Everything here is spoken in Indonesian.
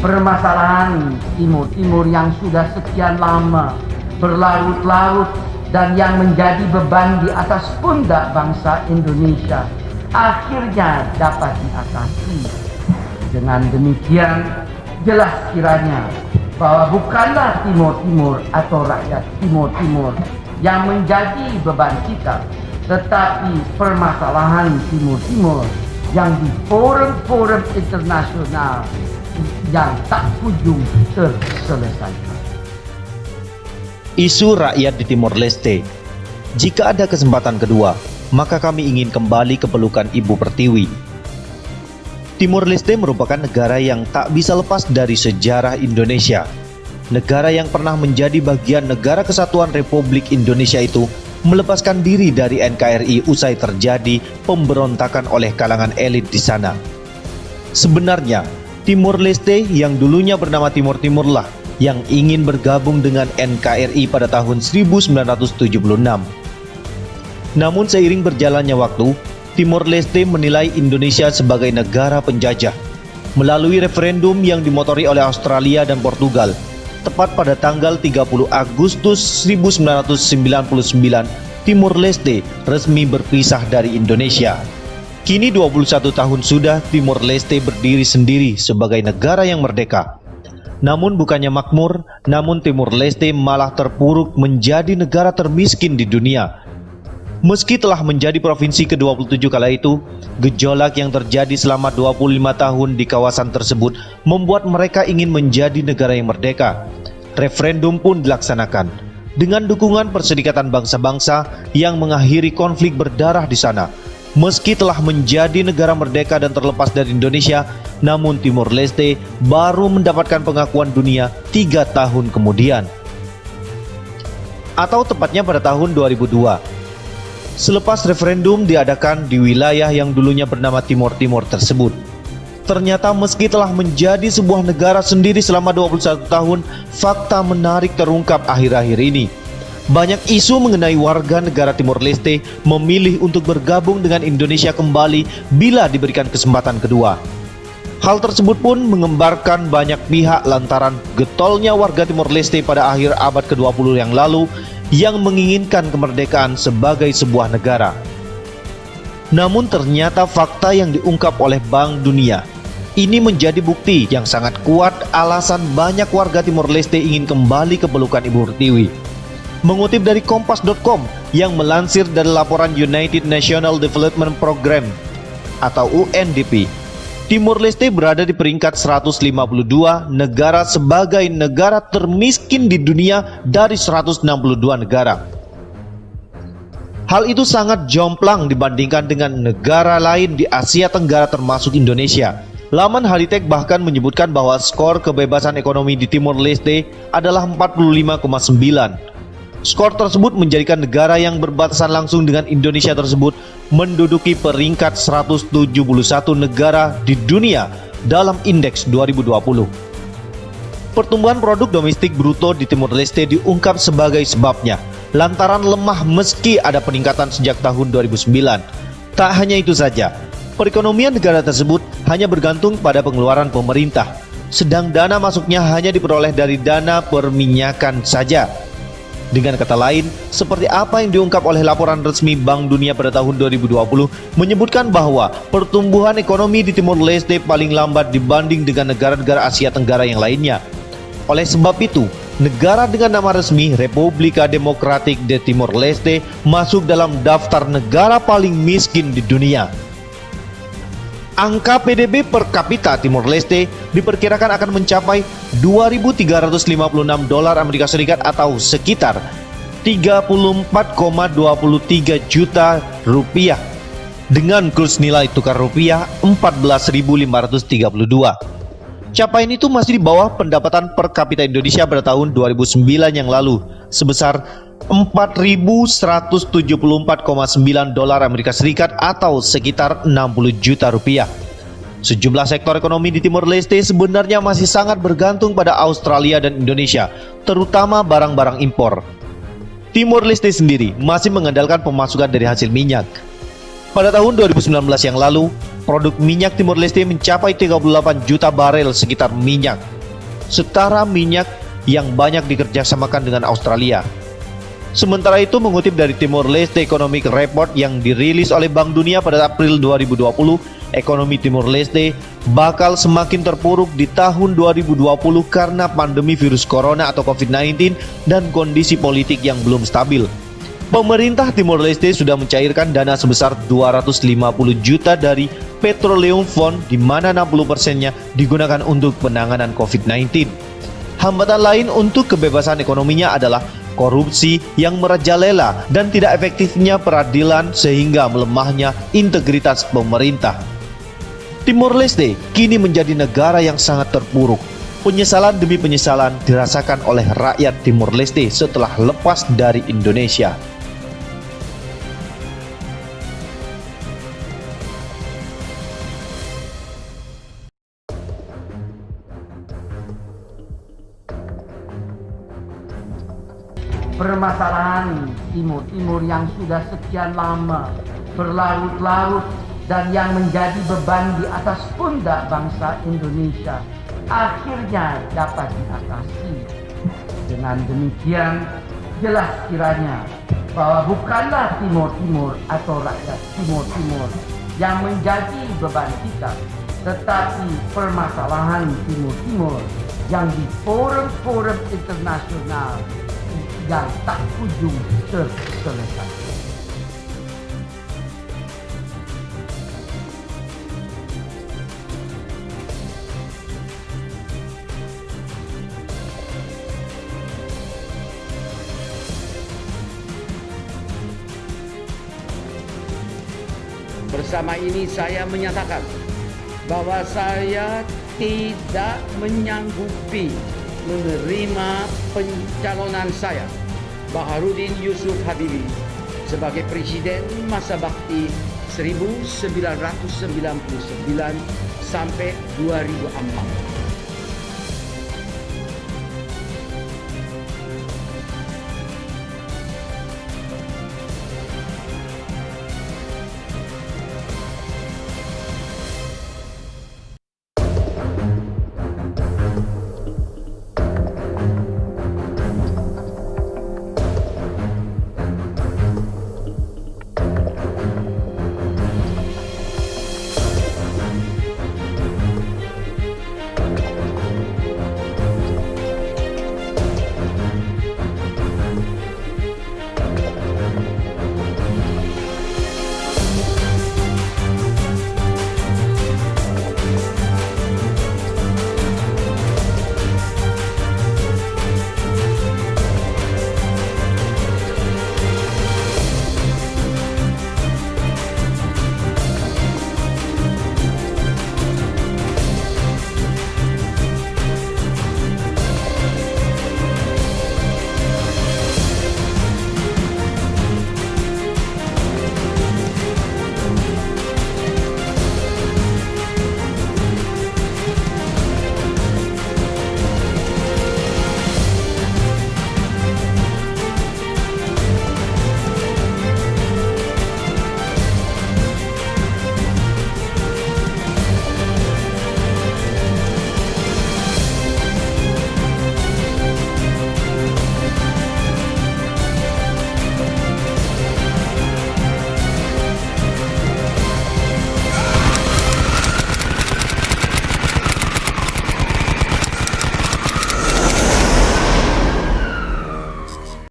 permasalahan Timur Timur yang sudah sekian lama berlarut-larut dan yang menjadi beban di atas pundak bangsa Indonesia akhirnya dapat diatasi. Dengan demikian, jelas kiranya bahwa bukanlah Timur Timur atau rakyat Timur Timur yang menjadi beban kita, tetapi permasalahan Timur Timur yang di forum-forum internasional yang tak kunjung terselesaikan. Isu rakyat di Timor Leste. Jika ada kesempatan kedua, maka kami ingin kembali ke pelukan Ibu Pertiwi. Timor Leste merupakan negara yang tak bisa lepas dari sejarah Indonesia. Negara yang pernah menjadi bagian Negara Kesatuan Republik Indonesia itu melepaskan diri dari NKRI usai terjadi pemberontakan oleh kalangan elit di sana. Sebenarnya, Timor Leste yang dulunya bernama Timur Timur lah yang ingin bergabung dengan NKRI pada tahun 1976. Namun seiring berjalannya waktu, Timor Leste menilai Indonesia sebagai negara penjajah. Melalui referendum yang dimotori oleh Australia dan Portugal, tepat pada tanggal 30 Agustus 1999, Timor Leste resmi berpisah dari Indonesia. Kini 21 tahun sudah Timor Leste berdiri sendiri sebagai negara yang merdeka. Namun bukannya makmur, namun Timor Leste malah terpuruk menjadi negara termiskin di dunia. Meski telah menjadi provinsi ke-27 kala itu, gejolak yang terjadi selama 25 tahun di kawasan tersebut membuat mereka ingin menjadi negara yang merdeka. Referendum pun dilaksanakan dengan dukungan Perserikatan Bangsa-Bangsa yang mengakhiri konflik berdarah di sana. Meski telah menjadi negara merdeka dan terlepas dari Indonesia, namun Timor Leste baru mendapatkan pengakuan dunia 3 tahun kemudian. Atau tepatnya pada tahun 2002. Selepas referendum diadakan di wilayah yang dulunya bernama Timor Timur tersebut. Ternyata meski telah menjadi sebuah negara sendiri selama 21 tahun, fakta menarik terungkap akhir-akhir ini. Banyak isu mengenai warga negara Timor Leste memilih untuk bergabung dengan Indonesia kembali bila diberikan kesempatan kedua. Hal tersebut pun mengembarkan banyak pihak lantaran getolnya warga Timor Leste pada akhir abad ke-20 yang lalu yang menginginkan kemerdekaan sebagai sebuah negara. Namun ternyata fakta yang diungkap oleh Bank Dunia ini menjadi bukti yang sangat kuat alasan banyak warga Timor Leste ingin kembali ke pelukan Ibu Pertiwi. Mengutip dari Kompas.com yang melansir dari laporan United National Development Program atau UNDP, Timor Leste berada di peringkat 152 negara sebagai negara termiskin di dunia dari 162 negara. Hal itu sangat jomplang dibandingkan dengan negara lain di Asia Tenggara termasuk Indonesia. Laman Halitek bahkan menyebutkan bahwa skor kebebasan ekonomi di Timor Leste adalah 45,9. Skor tersebut menjadikan negara yang berbatasan langsung dengan Indonesia tersebut menduduki peringkat 171 negara di dunia dalam indeks 2020. Pertumbuhan produk domestik bruto di Timor Leste diungkap sebagai sebabnya lantaran lemah meski ada peningkatan sejak tahun 2009. Tak hanya itu saja, perekonomian negara tersebut hanya bergantung pada pengeluaran pemerintah, sedang dana masuknya hanya diperoleh dari dana perminyakan saja. Dengan kata lain, seperti apa yang diungkap oleh laporan resmi Bank Dunia pada tahun 2020 menyebutkan bahwa pertumbuhan ekonomi di Timor Leste paling lambat dibanding dengan negara-negara Asia Tenggara yang lainnya. Oleh sebab itu, negara dengan nama resmi Republika Demokratik de Timor Leste masuk dalam daftar negara paling miskin di dunia. Angka PDB per kapita Timor Leste diperkirakan akan mencapai 2.356 dolar Amerika Serikat atau sekitar 34,23 juta rupiah dengan kurs nilai tukar rupiah 14.532. Capaian itu masih di bawah pendapatan per kapita Indonesia pada tahun 2009 yang lalu sebesar 4.174,9 dolar Amerika Serikat atau sekitar 60 juta rupiah. Sejumlah sektor ekonomi di Timor Leste sebenarnya masih sangat bergantung pada Australia dan Indonesia, terutama barang-barang impor. Timor Leste sendiri masih mengandalkan pemasukan dari hasil minyak. Pada tahun 2019 yang lalu, produk minyak Timor Leste mencapai 38 juta barel sekitar minyak, setara minyak yang banyak dikerjasamakan dengan Australia. Sementara itu, mengutip dari Timor Leste Economic Report yang dirilis oleh Bank Dunia pada April 2020, ekonomi Timor Leste bakal semakin terpuruk di tahun 2020 karena pandemi virus corona atau COVID-19 dan kondisi politik yang belum stabil. Pemerintah Timor Leste sudah mencairkan dana sebesar 250 juta dari Petroleum Fund, di mana 60%-nya digunakan untuk penanganan COVID-19. Hambatan lain untuk kebebasan ekonominya adalah korupsi yang merajalela dan tidak efektifnya peradilan sehingga melemahnya integritas pemerintah. Timor Leste kini menjadi negara yang sangat terpuruk. Penyesalan demi penyesalan dirasakan oleh rakyat Timor Leste setelah lepas dari Indonesia. Permasalahan Timur Timur yang sudah sekian lama berlarut-larut dan yang menjadi beban di atas pundak bangsa Indonesia akhirnya dapat diatasi. Dengan demikian, jelas kiranya bahwa bukanlah Timur Timur atau rakyat Timur Timur yang menjadi beban kita, tetapi permasalahan Timur Timur yang di forum-forum internasional yang tak kunjung terselesaikan. Bersama ini saya menyatakan bahwa saya tidak menyanggupi menerima pencalonan saya, Baharudin Yusuf Habibie, sebagai Presiden masa bakti 1999 sampai 2004.